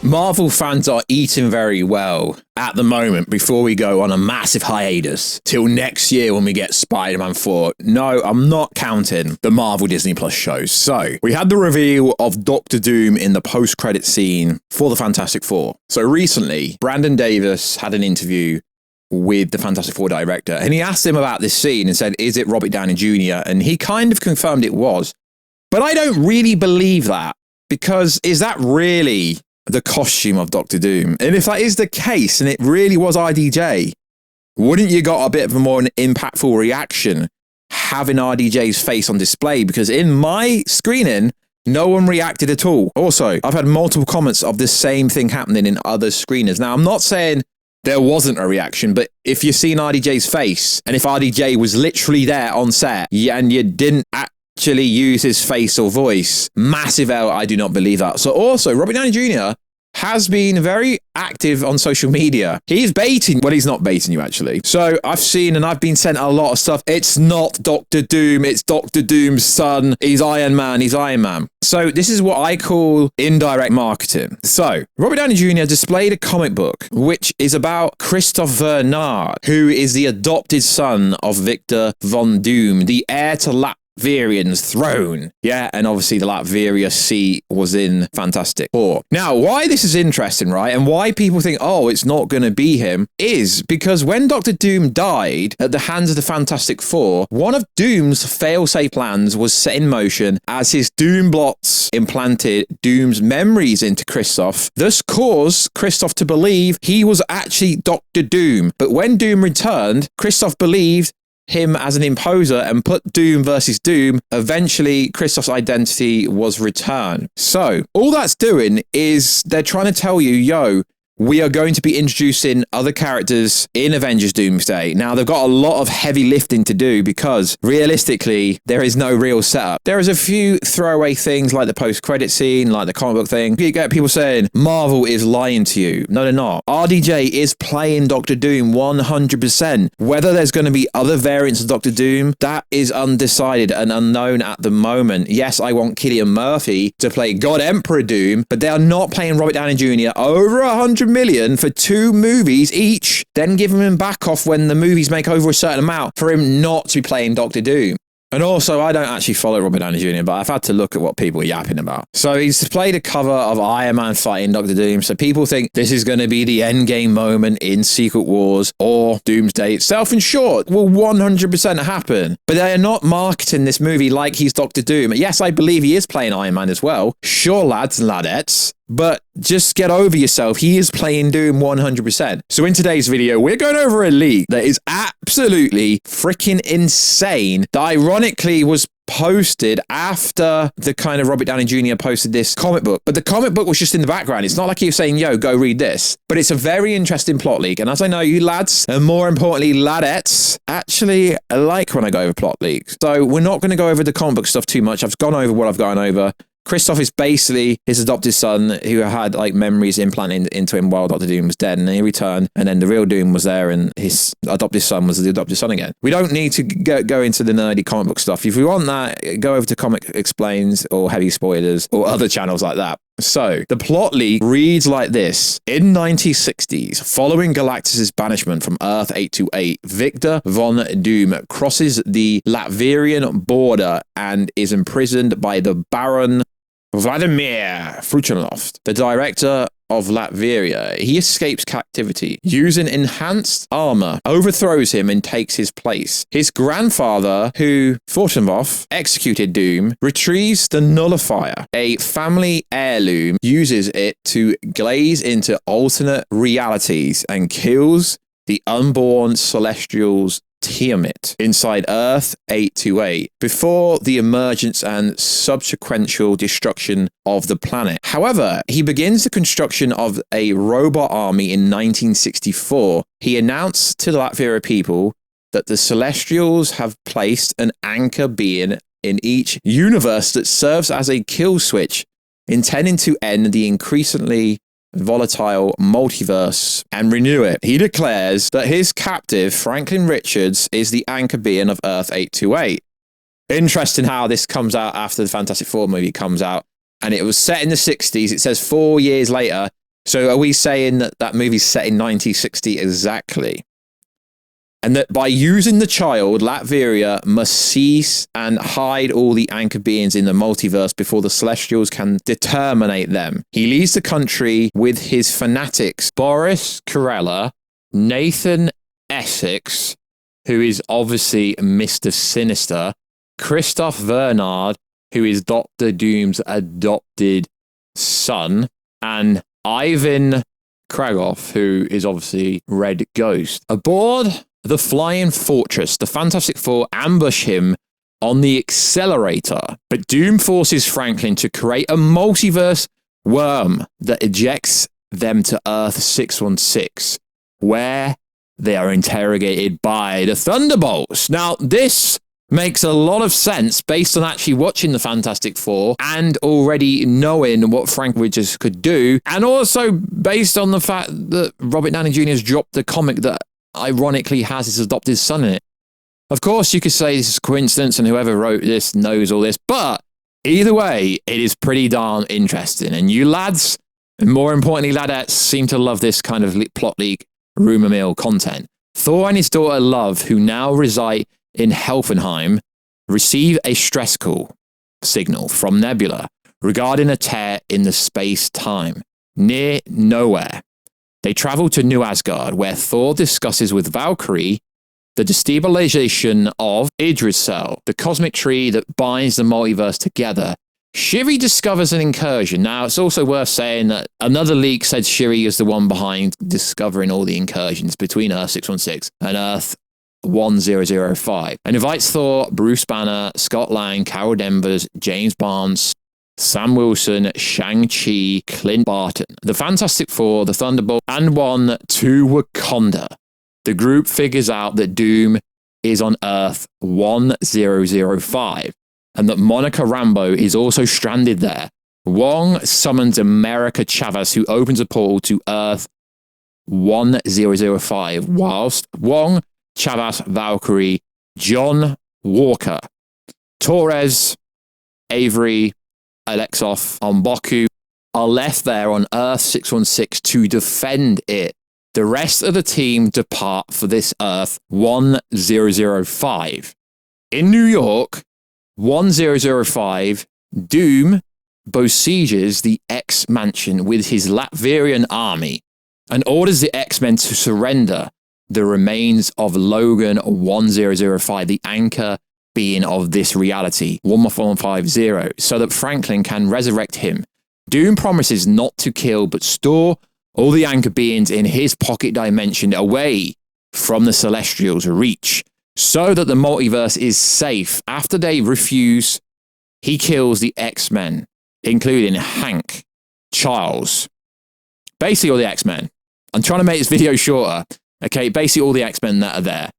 Marvel fans are eating very well at the moment before we go on a massive hiatus till next year when we get Spider-Man 4. No, I'm not counting the Marvel Disney Plus shows. So we had the reveal of Doctor Doom in the post-credit scene for the Fantastic Four. So recently, Brandon Davis had an interview with the Fantastic Four director, and he asked him about this scene and said, is it Robert Downey Jr.? And he kind of confirmed it was. But I don't really believe that, because is that really the costume of Doctor Doom? And if that is the case, and it really was RDJ, wouldn't you got a bit of a more impactful reaction having RDJ's face on display? Because in my screening, no one reacted at all. Also, I've had multiple comments of the same thing happening in other screeners. Now, I'm not saying there wasn't a reaction, but if you've seen RDJ's face, and if RDJ was literally there on set, and you didn't actually use his face or voice, massive L, I do not believe that. So also, Robert Downey Jr. has been very active on social media. He's baiting, well, he's not baiting you actually. So I've seen and I've been sent a lot of stuff. It's not Doctor Doom, it's Doctor Doom's son. He's Iron Man, he's Iron Man. So this is what I call indirect marketing. So Robert Downey Jr. displayed a comic book, which is about Christoph Bernard, who is the adopted son of Victor Von Doom, the heir to Latverian's throne. Yeah, and obviously the Latveria seat was in Fantastic Four. Now, why this is interesting, right, and why people think, oh, it's not going to be him, is because when Doctor Doom died at the hands of the Fantastic Four, one of Doom's fail-safe plans was set in motion as his Doom blots implanted Doom's memories into Christoph, thus caused Christoph to believe he was actually Doctor Doom. But when Doom returned, Christoph believed him as an imposer and put Doom versus Doom. Eventually, Christoph's identity was returned. So all that's doing is they're trying to tell you, yo, we are going to be introducing other characters in Avengers Doomsday. Now, they've got a lot of heavy lifting to do because realistically, there is no real setup. There is a few throwaway things like the post-credit scene, like the comic book thing. You get people saying, Marvel is lying to you. No, they're not. RDJ is playing Doctor Doom 100%. Whether there's going to be other variants of Doctor Doom, that is undecided and unknown at the moment. Yes, I want Cillian Murphy to play God Emperor Doom, but they are not playing Robert Downey Jr. over 100 million for 2 movies each, then giving him back off when the movies make over a certain amount for him not to be playing Doctor Doom. And also, I don't actually follow Robert Downey Jr., but I've had to look at what people are yapping about. So he's displayed a cover of Iron Man fighting Doctor Doom, so people think this is going to be the endgame moment in Secret Wars or Doomsday itself. In short, will 100% happen. But they are not marketing this movie like he's Doctor Doom. Yes, I believe he is playing Iron Man as well. Sure, lads and ladettes. But just get over yourself. He is playing Doom 100%. So in today's video, we're going over a leak that is absolutely freaking insane. That ironically was posted after the kind of Robert Downey Jr. posted this comic book. But the comic book was just in the background. It's not like he was saying, yo, go read this. But it's a very interesting plot leak. And as I know, you lads, and more importantly, ladettes, actually like when I go over plot leaks. So we're not going to go over the comic book stuff too much. I've gone over what I've gone over. Christoph is basically his adopted son who had like memories implanted into him while Dr. Doom was dead, and then he returned, and then the real Doom was there, and his adopted son was the adopted son again. We don't need to go into the nerdy comic book stuff. If you want that, go over to Comic Explains or Heavy Spoilers or other channels like that. So, the plot leak reads like this. In 1960s, following Galactus' banishment from Earth 828, Victor Von Doom crosses the Latverian border and is imprisoned by the Baron Vladimir Fruchenloft, the director of Latveria. He escapes captivity. Using enhanced armor, overthrows him and takes his place. His grandfather, who Fortunboff executed Doom, retrieves the nullifier, a family heirloom, uses it to glaze into alternate realities and kills the unborn Celestials Tiamat inside Earth 828 before the emergence and subsequential destruction of the planet. However, he begins the construction of a robot army in 1964. He announced to the Latveria people that the Celestials have placed an anchor being in each universe that serves as a kill switch, intending to end the increasingly volatile multiverse and renew it. He declares that his captive, Franklin Richards, is the anchor being of Earth 828. Interesting how this comes out after the Fantastic Four movie comes out, and it was set in the 60s. It says 4 years later, So are we saying that that movie's set in 1960 exactly? And that by using the child, Latveria must cease and hide all the anchor beings in the multiverse before the Celestials can determinate them. He leaves the country with his fanatics, Boris Karela, Nathan Essex, who is obviously Mr. Sinister, Christoph Bernard, who is Doctor Doom's adopted son, and Ivan Kragoff, who is obviously Red Ghost. Aboard the Flying Fortress, the Fantastic Four ambush him on the accelerator, but Doom forces Franklin to create a multiverse worm that ejects them to Earth 616, where they are interrogated by the Thunderbolts. Now, this makes a lot of sense based on actually watching the Fantastic Four and already knowing what Frank Richards could do, and also based on the fact that Robert Downey Jr. has dropped the comic that ironically has his adopted son in it. Of course, you could say this is coincidence and whoever wrote this knows all this, but either way, it is pretty darn interesting. And you lads, and more importantly ladettes, seem to love this kind of plot leak, rumour mill content. Thor and his daughter Love, who now reside in Helfenheim, receive a stress call signal from Nebula regarding a tear in the space-time near nowhere. They travel to New Asgard, where Thor discusses with Valkyrie the destabilization of Yggdrasil, the cosmic tree that binds the multiverse together. Shiri discovers an incursion. Now, it's also worth saying that another leak said Shiri is the one behind discovering all the incursions between Earth 616 and Earth 1005, and invites Thor, Bruce Banner, Scott Lang, Carol Danvers, James Barnes, Sam Wilson, Shang-Chi, Clint Barton, the Fantastic Four, the Thunderbolt, and one to Wakanda. The group figures out that Doom is on Earth 1005, and that Monica Rambeau is also stranded there. Wong summons America Chavez, who opens a portal to Earth 1005, whilst Wong, Chavez, Valkyrie, John Walker, Torres, Avery, Alexov, Mbaku are left there on Earth 616 to defend it. The rest of the team depart for this Earth 1005. In New York, 1005, Doom besieges the X-Mansion with his Latvian army and orders the X-Men to surrender the remains of Logan 1005, the anchor being of this reality, 1150, so that Franklin can resurrect him. Doom promises not to kill, but store all the anchor beings in his pocket dimension away from the Celestials' reach, so that the multiverse is safe. After they refuse, he kills the X-Men, including Hank, Charles, basically all the X-Men. I'm trying to make this video shorter. Okay, basically all the X-Men that are there,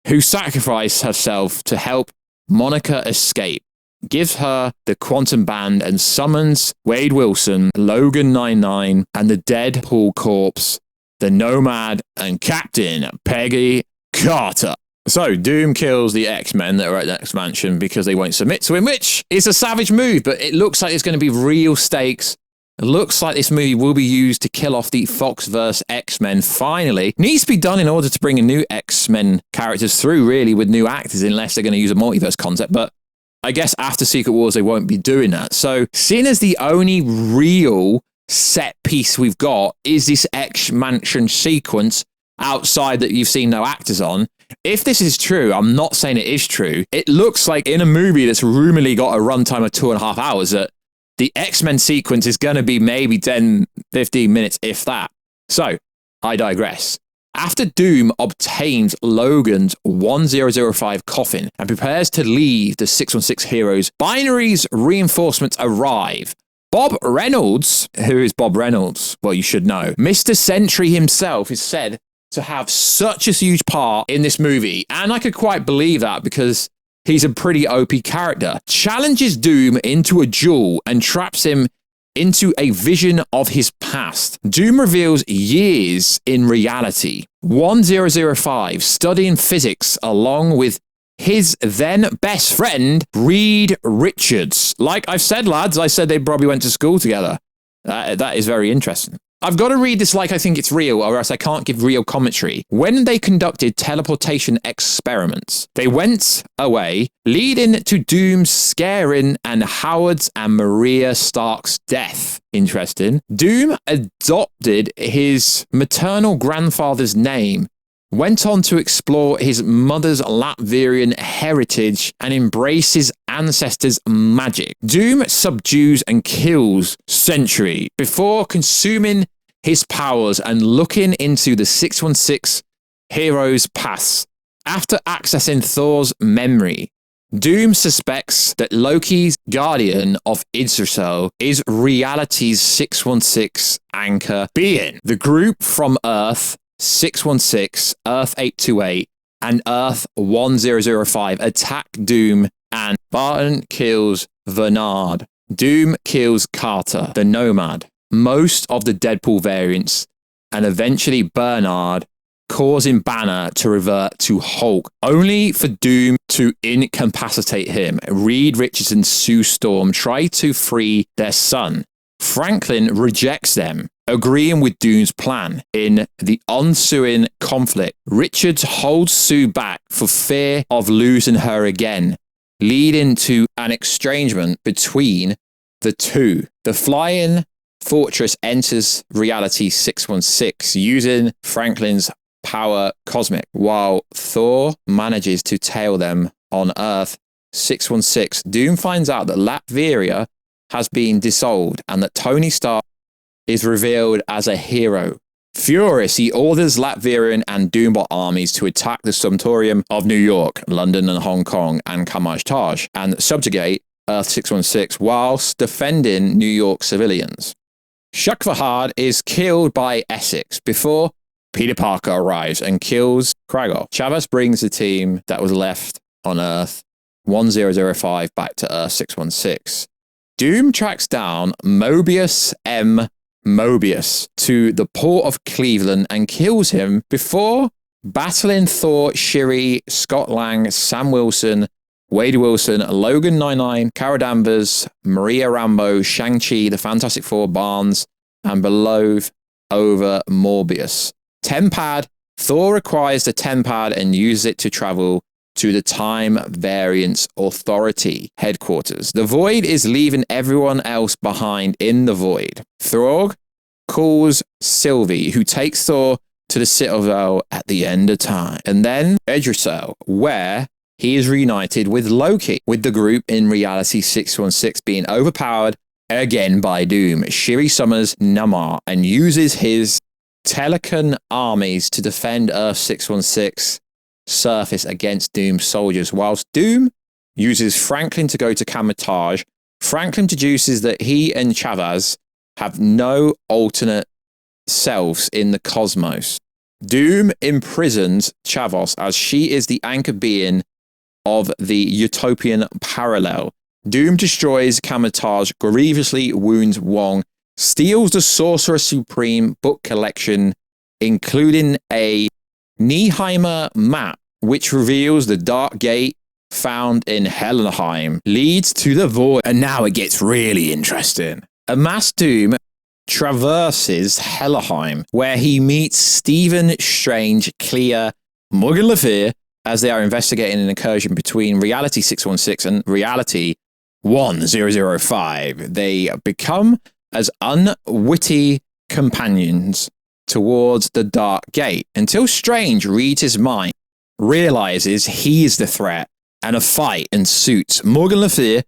who sacrifice herself to help Monica escape, gives her the quantum band and summons Wade Wilson, Logan 99, and the Deadpool corpse, the Nomad, and Captain Peggy Carter. So Doom kills the X-Men that are at the X-Mansion because they won't submit to him, which is a savage move, but it looks like it's going to be real stakes. It looks like this movie will be used to kill off the Foxverse X-Men finally. Needs to be done in order to bring a new X-Men characters through, really, with new actors, unless they're going to use a multiverse concept. But I guess after Secret Wars, they won't be doing that. So, seeing as the only real set piece we've got is this X-Mansion sequence outside that you've seen no actors on, if this is true, I'm not saying it is true, it looks like in a movie that's rumoredly got a runtime of 2.5 hours that the X-Men sequence is going to be maybe 10, 15 minutes, if that. So, I digress. After Doom obtains Logan's 1005 coffin and prepares to leave the 616 heroes, Binary's reinforcements arrive. Bob Reynolds, who is Bob Reynolds? Well, you should know. Mr. Sentry himself is said to have such a huge part in this movie, and I could quite believe that because he's a pretty OP character. Challenges Doom into a duel and traps him into a vision of his past. Doom reveals years in reality. 1005 studying physics along with his then best friend, Reed Richards. Like I've said, lads, I said they probably went to school together. That is very interesting. I've got to read this like I think it's real, or else I can't give real commentary. When they conducted teleportation experiments, they went away, leading to Doom's scaring and Howard's and Maria Stark's death. Interesting. Doom adopted his maternal grandfather's name, went on to explore his mother's Latvian heritage and embrace his ancestors' magic. Doom subdues and kills Sentry before consuming his powers and looking into the 616 hero's past. After accessing Thor's memory, Doom suspects that Loki's guardian of Yggdrasil is reality's 616 anchor being. The group from Earth 616, Earth 828, and Earth 1005 attack Doom, and Barton kills Bernard. Doom kills Carter, the Nomad, most of the Deadpool variants, and eventually Bernard, causing Banner to revert to Hulk, only for Doom to incapacitate him. Reed Richards and Sue Storm try to free their son. Franklin rejects them, agreeing with Doom's plan. In the ensuing conflict, Richards holds Sue back for fear of losing her again, leading to an estrangement between the two. The Flying Fortress enters reality 616 using Franklin's power cosmic, while Thor manages to tail them on Earth 616. Doom finds out that Latveria has been dissolved and that Tony Stark is revealed as a hero. Furious, he orders Latverian and Doombot armies to attack the Sumptorium of New York, London and Hong Kong, and Kamaj-Taj, and subjugate Earth 616 whilst defending New York civilians. Shukvahad is killed by Essex before Peter Parker arrives and kills Kragor. Chavez brings the team that was left on Earth 1005 back to Earth 616. Doom tracks down Mobius M. Mobius to the port of Cleveland and kills him before battling Thor, Shiri, Scott Lang, Sam Wilson, Wade Wilson, Logan 99, Carol Danvers, Maria Rambeau, Shang-Chi, the Fantastic Four, Barnes, and Belove over Morbius. Tempad. Thor acquires the Tempad and uses it to travel to the Time Variance Authority headquarters. The Void is leaving everyone else behind in the Void. Throg calls Sylvie, who takes Thor to the Citadel at the end of time. And then Yggdrasil, where he is reunited with Loki, with the group in reality 616 being overpowered again by Doom. Shiri summons Namor and uses his Telecan armies to defend Earth 616 surface against Doom's soldiers, whilst Doom uses Franklin to go to Kamaj-Taj. Franklin deduces that he and Chavez have no alternate selves in the cosmos. Doom imprisons Chavez as she is the anchor being of the utopian parallel. Doom destroys Kamaj-Taj, grievously wounds Wong, steals the Sorcerer Supreme book collection, including a Nieheimer map, which reveals the Dark Gate found in Hellenheim, leads to the Void. And now it gets really interesting. A mass Doom traverses Hellenheim, where he meets Stephen Strange, Clea, Morgan Le Fay, as they are investigating an incursion between Reality 616 and Reality 1005. They become as unwitty companions towards the Dark Gate until Strange reads his mind, realizes he is the threat, and a fight ensues. Morgan Le Fay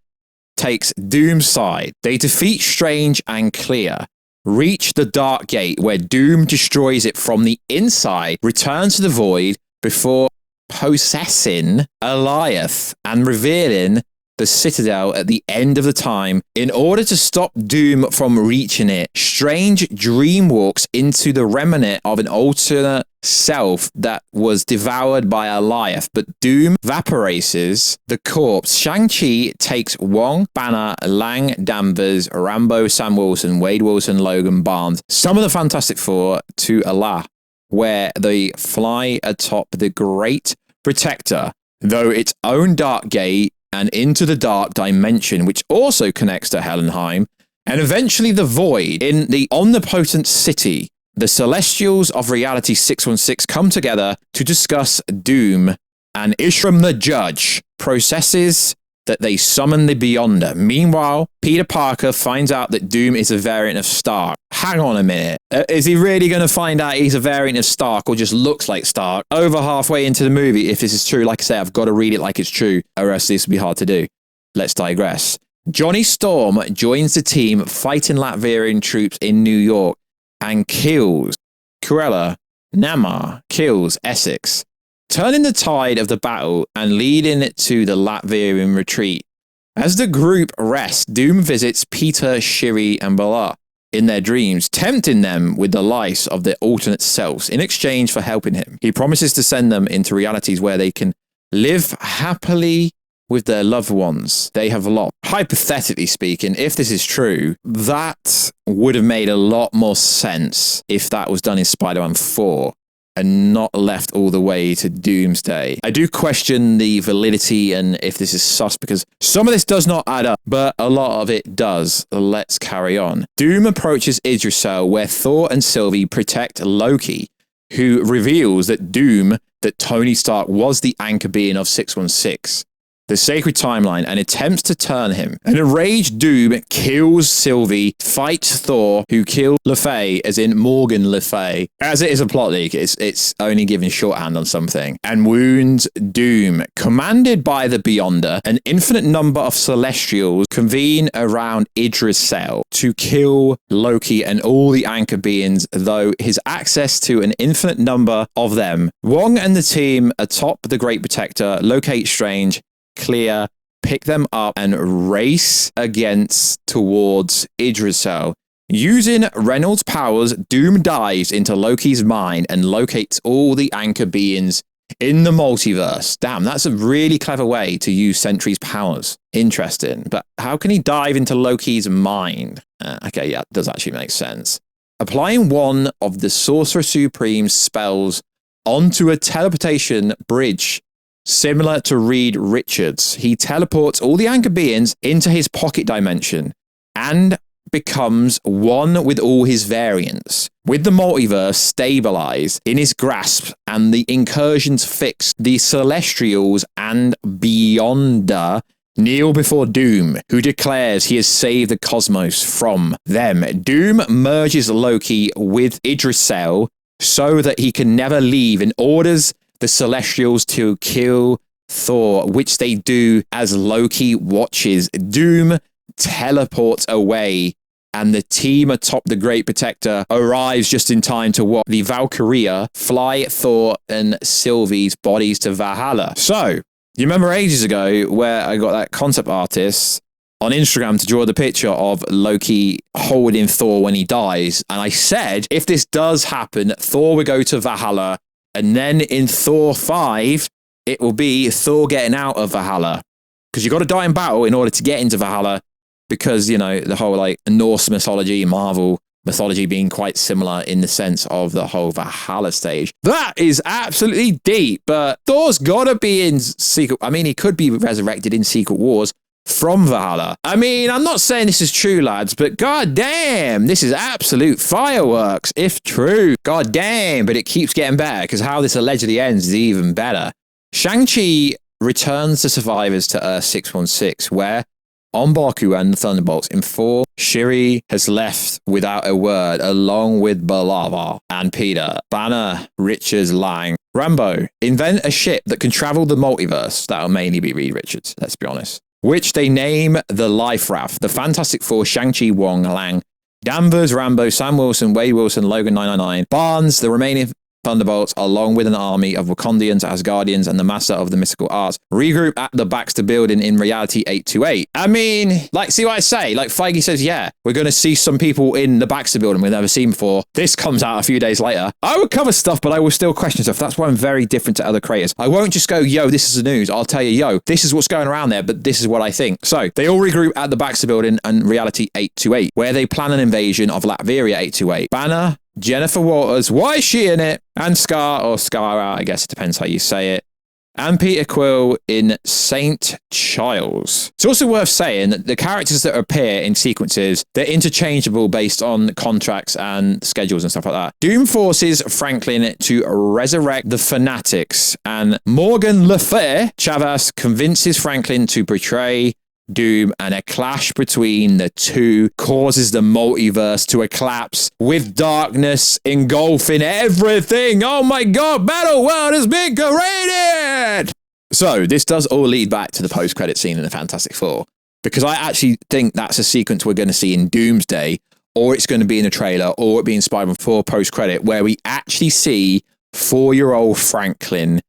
takes Doom's side. They defeat Strange and Clea, reach the Dark Gate where Doom destroys it from the inside, returns to the Void before possessing Eliath and revealing the Citadel at the end of the time. In order to stop Doom from reaching it, Strange dreamwalks into the remnant of an alternate self that was devoured by Eliath, but Doom vaporizes the corpse. Shang-Chi takes Wong, Banner, Lang, Danvers, Rambo, Sam Wilson, Wade Wilson, Logan, Barnes, some of the Fantastic Four to Allah, where they fly atop the Great Protector, though its own Dark Gate, and into the Dark Dimension, which also connects to Hellenheim, And eventually the void in the omnipotent city, the Celestials of Reality 616 come together to discuss Doom, and Ishram the Judge processes that they summon the Beyonder. Meanwhile, Peter Parker finds out that Doom is a variant of Stark. Hang on a minute. Is he really going to find out he's a variant of Stark or just looks like Stark over halfway into the movie? If this is true, like I say, I've got to read it like it's true, or else this will be hard to do. Let's digress. Johnny Storm joins the team fighting Latvian troops in New York and kills Cruella. Namor kills Essex, turning the tide of the battle and leading it to the Latvian retreat. As the group rests, Doom visits Peter, Shiri, and Bala in their dreams, tempting them with the lies of their alternate selves in exchange for helping him. He promises to send them into realities where they can live happily with their loved ones they have lost. Hypothetically speaking, if this is true, that would have made a lot more sense if that was done in Spider-Man 4 and not left all the way to Doomsday. I do question the validity and if this is sus, because some of this does not add up, but a lot of it does. Let's carry on. Doom approaches Idrisel, where Thor and Sylvie protect Loki, who reveals that Tony Stark was the anchor being of 616. The sacred timeline, and attempts to turn him. An enraged Doom kills Sylvie, fights Thor, who killed Le Fay, as in Morgan Le Fay. As it is a plot leak, it's only giving shorthand on something. And wounds Doom. Commanded by the Beyonder, an infinite number of Celestials convene around Idrisel to kill Loki and all the anchor beings, though his access to an infinite number of them. Wong and the team atop the Great Protector locate Strange, Clear, pick them up, and race towards Idrisel. Using Reynolds' powers, Doom dives into Loki's mind and locates all the anchor beings in the multiverse. Damn, that's a really clever way to use Sentry's powers. Interesting. But how can he dive into Loki's mind? Okay, yeah, it does actually make sense. Applying one of the Sorcerer Supreme's spells onto a teleportation bridge similar to Reed Richards, he teleports all the anchor beings into his pocket dimension and becomes one with all his variants. With the multiverse stabilized in his grasp and the incursions fixed, the Celestials and Beyonder kneel before Doom, who declares he has saved the cosmos from them. Doom merges Loki with Idrisel so that he can never leave, and orders the Celestials to kill Thor, which they do as Loki watches. Doom teleports away, and the team atop the Great Protector arrives just in time to watch the Valkyria fly Thor and Sylvie's bodies to Valhalla. So, you remember ages ago where I got that concept artist on Instagram to draw the picture of Loki holding Thor when he dies, and I said, if this does happen, Thor will go to Valhalla. And then in Thor 5, it will be Thor getting out of Valhalla. Because you've got to die in battle in order to get into Valhalla. Because, you know, the whole like Norse mythology, Marvel mythology being quite similar in the sense of the whole Valhalla stage. That is absolutely deep. But Thor's got to be in Secret... I mean, he could be resurrected in Secret Wars from Valhalla. I mean, I'm not saying this is true, lads, but god damn, this is absolute fireworks, if true. God damn, but it keeps getting better, because how this allegedly ends is even better. Shang-Chi returns the survivors to Earth 616, where, on Baku and the Thunderbolts, in 4, Shiri has left without a word, along with Balava and Peter. Banner, Richards, Lang, Rambo invent a ship that can travel the multiverse. That'll mainly be Reed Richards, let's be honest. Which they name the Life Raft. The Fantastic Four, Shang-Chi, Wong, Lang, Danvers, Rambo, Sam Wilson, Wade Wilson, Logan 999, Barnes, the remaining Thunderbolts, along with an army of Wakandians, Asgardians, and the Master of the Mystical Arts, regroup at the Baxter Building in Reality 828. I mean, like, see what I say? Like, Feige says, yeah, we're going to see some people in the Baxter Building we've never seen before. This comes out a few days later. I would cover stuff, but I will still question stuff. That's why I'm very different to other creators. I won't just go, yo, this is the news. I'll tell you, yo, this is what's going around there, but this is what I think. So, they all regroup at the Baxter Building and Reality 828, where they plan an invasion of Latveria 828. Banner, Jennifer Walters, why is she in it? And Scar, or Scara, I guess it depends how you say it, and Peter Quill in St. Giles. It's also worth saying that the characters that appear in sequences, they're interchangeable based on contracts and schedules and stuff like that. Doom forces Franklin to resurrect the Fanatics, and Morgan Le Fay Chavas convinces Franklin to betray Doom, and a clash between the two causes the multiverse to collapse, with darkness engulfing everything. Oh my god, Battle World has been created! So this does all lead back to the post-credit scene in the Fantastic Four, because I actually think that's a sequence we're going to see in Doomsday, or it's going to be in a trailer, or it be in Spider-Man 4 post-credit, where we actually see 4-year-old Franklin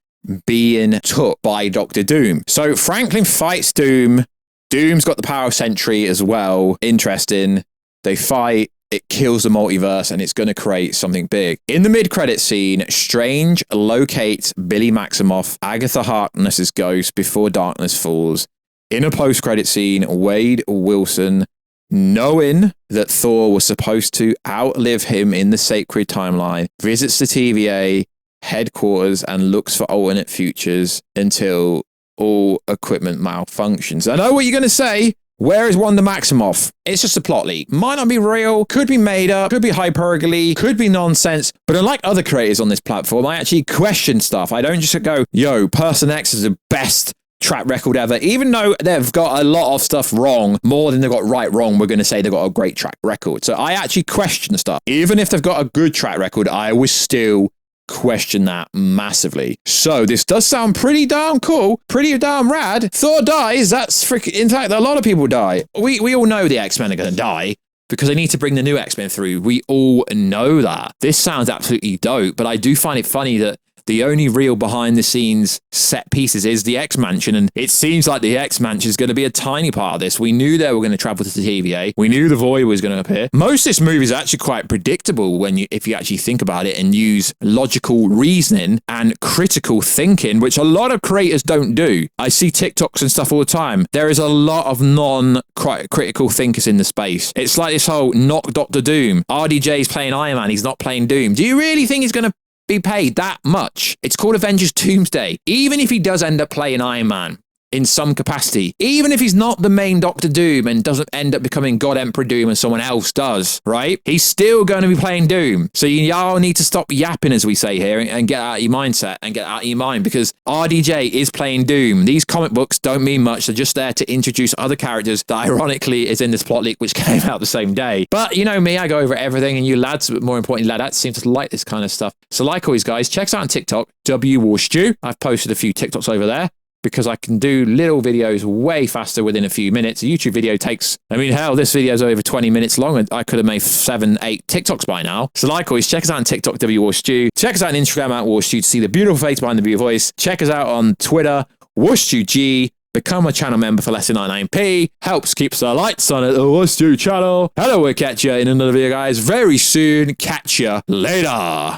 being took by Dr. Doom. So Franklin fights Doom. Doom's got the power of Sentry as well. Interesting. They fight, it kills the multiverse, and it's going to create something big. In the mid-credit scene, Strange locates Billy Maximoff, Agatha Harkness's ghost, before darkness falls. In a post-credit scene, Wade Wilson, knowing that Thor was supposed to outlive him in the sacred timeline, visits the TVA headquarters and looks for alternate futures until all equipment malfunctions. I know what you're going to say. Where is Wanda Maximoff? It's just a plot leak. Might not be real, could be made up, could be hyperbole, could be nonsense. But unlike other creators on this platform, I actually question stuff. I don't just go, yo, Person X is the best track record ever. Even though they've got a lot of stuff wrong, more than they've got wrong, we're going to say they've got a great track record. So I actually question stuff. Even if they've got a good track record, I always still question that massively. So this does sound pretty damn cool, pretty damn rad. Thor dies, that's freaking, in fact, a lot of people die. We all know the X-Men are going to die because they need to bring the new X-Men through. We all know that. This sounds absolutely dope, but I do find it funny that the only real behind-the-scenes set pieces is the X-Mansion, and it seems like the X-Mansion is going to be a tiny part of this. We knew they were going to travel to the TVA. We knew the Void was going to appear. Most of this movie is actually quite predictable if you actually think about it and use logical reasoning and critical thinking, which a lot of creators don't do. I see TikToks and stuff all the time. There is a lot of non-critical thinkers in the space. It's like this whole knock Dr. Doom. RDJ's playing Iron Man. He's not playing Doom. Do you really think he's going to be paid that much? It's called Avengers Doomsday. Even if he does end up playing Iron Man in some capacity, even if he's not the main Doctor Doom and doesn't end up becoming God Emperor Doom and someone else does, right? He's still going to be playing Doom. So y'all need to stop yapping, as we say here, and get out of your mindset and get out of your mind, because RDJ is playing Doom. These comic books don't mean much. They're just there to introduce other characters that ironically is in this plot leak, which came out the same day. But you know me, I go over everything, and you lads, but more importantly, ladettes, seem to like this kind of stuff. So like always, guys, check us out on TikTok, Warstu. I've posted a few TikToks over there, because I can do little videos way faster within a few minutes. A YouTube video takes, I mean, hell, this video is over 20 minutes long, and I could have made 7, 8 TikToks by now. So like always, check us out on TikTok, Warstu. Check us out on Instagram, Warstu, to see the beautiful face behind the beautiful voice. Check us out on Twitter, WarstuG. Become a channel member for less than 99p. Helps keeps the lights on at the Warstu channel. Hello, we'll catch you in another video, guys, very soon. Catch you later.